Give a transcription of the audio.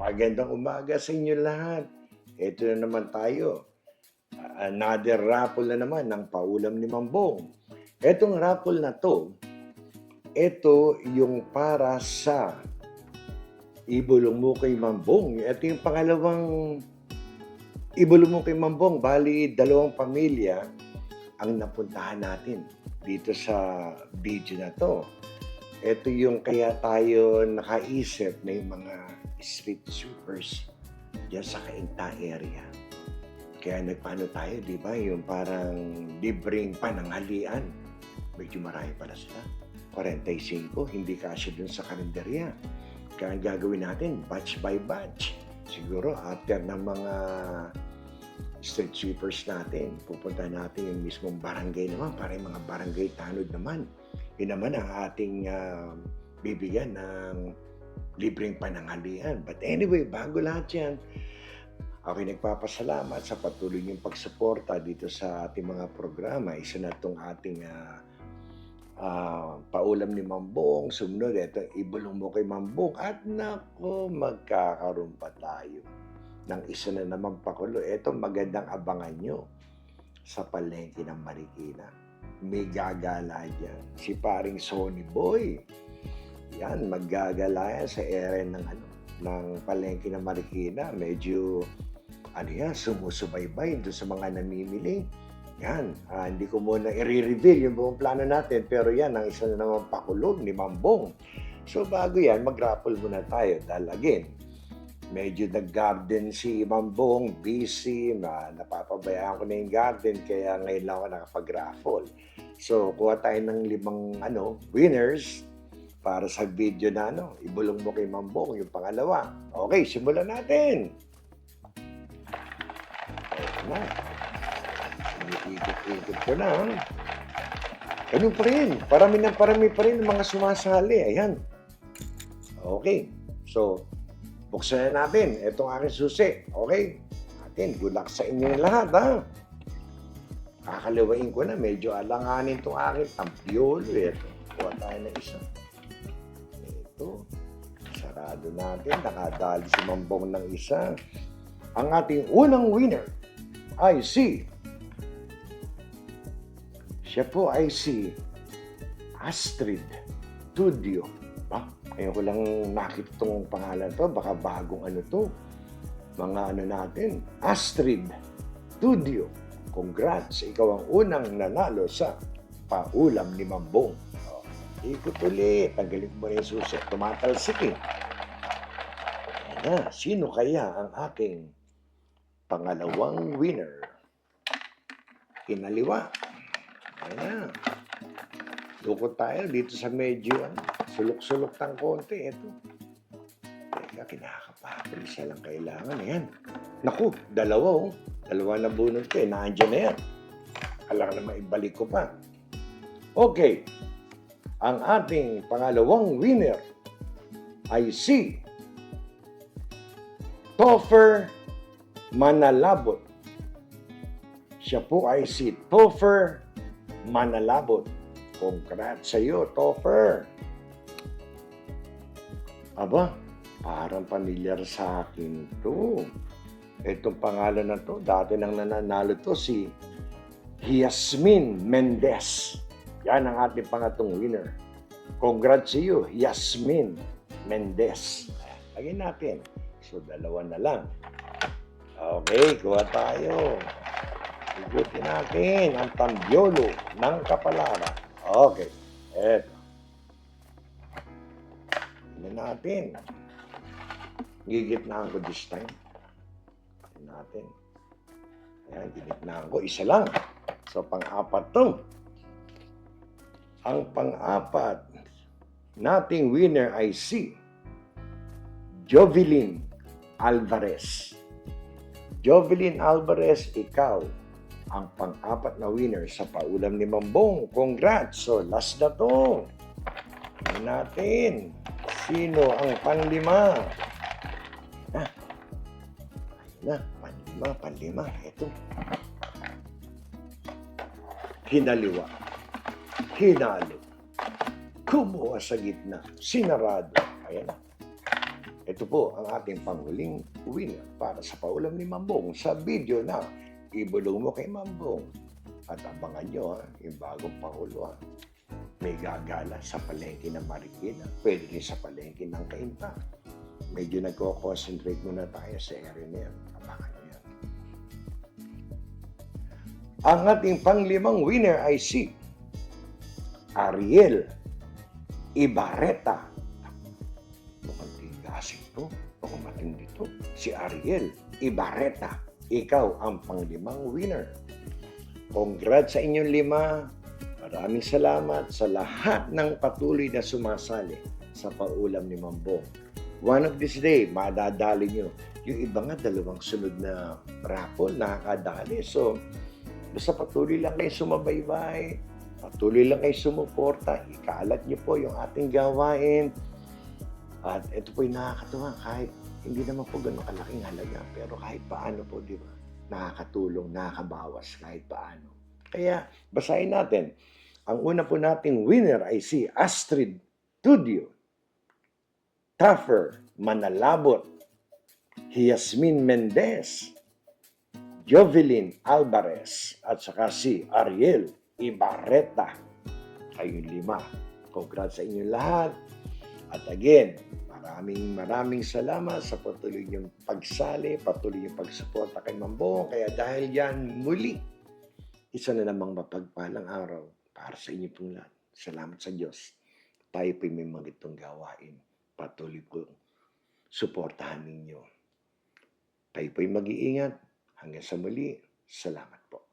Magandang umaga sa inyo lahat. Ito na naman tayo. Another raffle na naman ng paulam ni Mambong. Etong raffle na to, ito yung para sa ibulong mo kay Mambong. Ito yung pangalawang ibulong mo kay Mambong. Bali, dalawang pamilya ang napuntahan natin dito sa video na to. Ito yung kaya tayo nakaisip na yung mga street sweepers dyan sa Cainta area. Kaya nagpaano tayo, di ba? Yung parang libreng pananghalian. Medyo marami pala sila. 45, hindi kasya dun sa karinderya. Kaya ang gagawin natin, batch by batch. Siguro after ng mga street sweepers natin, pupunta natin yung mismong barangay naman para yung mga barangay tanod naman. Yun naman ang ating bibigyan ng libreng pananghalian. But anyway, bago lahat yan, ako'y nagpapasalamat sa patuloy niyong pagsuporta dito sa ating mga programa. Isa na itong ating paulam ni Mambong. Sumunod, ito, ibulong mo kay Mambong. At nako, magkakaroon pa tayo ng isa na naman pakulo. Ito, magandang abangan nyo sa palengke ng Marikina. May gagala dyan. Si paring Sonny Boy. Yan, maggagala yan sa area ng palengke ng Marikina. Medyo sumusubaybay doon sa mga namimili. Yan, hindi ko muna i-reveal yung buong plano natin, pero yan, ang isa na naman pakulog ni Mambong. So bago yan, mag-raffle muna tayo. Dahil again, medyo nag-garden si Mambong, busy, napapabayaan ko na yung garden, kaya ngayon lang ako nakapag-raffle. So, kuha tayo ng 5 winners para sa video na ibulong mo kay Mambong yung pangalawa. Okay, simulan natin! Na. Ikot-ikot ko na. Ganun pa rin. Parami pa rin mga sumasali. Ayan. Okay. So, buksan na natin. Itong aking susi. Okay? Natin. Good luck sa inyo na lahat, ha? Kakaliwain ko na. Medyo alanganin itong aking tampiolo. Ito. Kuha tayo na isa. Ito. Sarado natin. Nakadali si Mambong ng isa. Ang ating unang winner ay si Astrid Studio. Ngayon ko lang nakita itong pangalan to. Baka bagong to. Mga natin. Astrid Studio. Congrats. Ikaw ang unang nanalo sa paulam ni Mambong. Ikot ulit. Tanggalin mo na yung susi. Tumatalsik eh. Ayan na. Sino kaya ang aking pangalawang winner? Kinaliwa. Ayan na. Lukot tayo dito sa medyo sulok-sulok tang konti. Ito. Teka, kinakapapal. Isa lang kailangan. Ayan. Naku, dalawa. Dalawa na bunot ko. Nandiyan na yan. Alam na maibalik ko pa. Okay. Ang ating pangalawang winner ay si Topher Manalabot. Siya po ay si Topher Manalabot. Congrats sa iyo, Topher. Aba, parang pamilyar sa akin to. Itong pangalan na to, dati nang nananalo to si Yasmin Mendez. Yan ang ating pangatong winner. Congrats sa iyo, Yasmin Mendez. Lagyan natin. So, dalawa na lang. Okay, kuha tayo. Igutin natin ang tambyolo ng Kapalaran. Okay, eto. Tignan natin. Gigitnaan ko this time. Tignan natin. Ayan, gigitnaan ko. Isa lang. So, pang-apat to. Ang pang-apat nating winner ay si Jovelyn Alvarez. Jovelyn Alvarez, ikaw ang pang-apat na winner sa paulam ni Mambong. Congrats! So, last na to. Tignan natin. Sino ang panlima? Ayun na, panlima. Ito. Hinaliwa. Hinalo. Kumuha sa gitna. Sinarado. Ayan na. ito po ang ating panghuling winner para sa paulam ni Mambong sa video na ibulong mo kay Mambong. At abangan nyo yung bagong pangulo. May gagala sa palengke ng Marikina. Pwede rin sa palengke ng Cainta. Medyo nagko-concentrate muna tayo sa area na yan. Abangan nyo yan. Ang ating panglimang winner ay si Ariel Ibarreta. Mukhang tigasing to. Mukhang matindi to. Si Ariel Ibarreta. Ikaw ang panglimang winner. Congrats sa inyong 5. Maraming salamat sa lahat ng patuloy na sumasali sa paulam ni Mambong. One of this day, madadali nyo. Yung iba nga, 2 sunod na raffle, nakakadali. So, basta patuloy lang kayo sumabaybay, patuloy lang kayo sumuporta, ikalat nyo po yung ating gawain. At ito po yung nakakatuwa, kahit hindi naman po ganun kalaking halaga, pero kahit paano po, di ba? Nakakatulong, nakakabawas kahit paano. Kaya, basahin natin. Ang una po nating winner ay si Astrid Tudio, Taffer Manalabot, Yasmin Mendez, Jovelyn Alvarez, at saka si Ariel Ibarreta. Kayong 5. Congrats sa inyong lahat. At again, maraming salamat sa patuloy niyong pagsali, patuloy niyong pagsuporta kay Mambong. Kaya dahil yan, muli, isa na namang mapagpalang araw para sa inyo pong lahat. Salamat sa Diyos. Tayo po'y may mga itong gawain. Patuloy po suportahan ninyo. Tayo po'y mag-iingat. Hanggang sa muli, salamat po.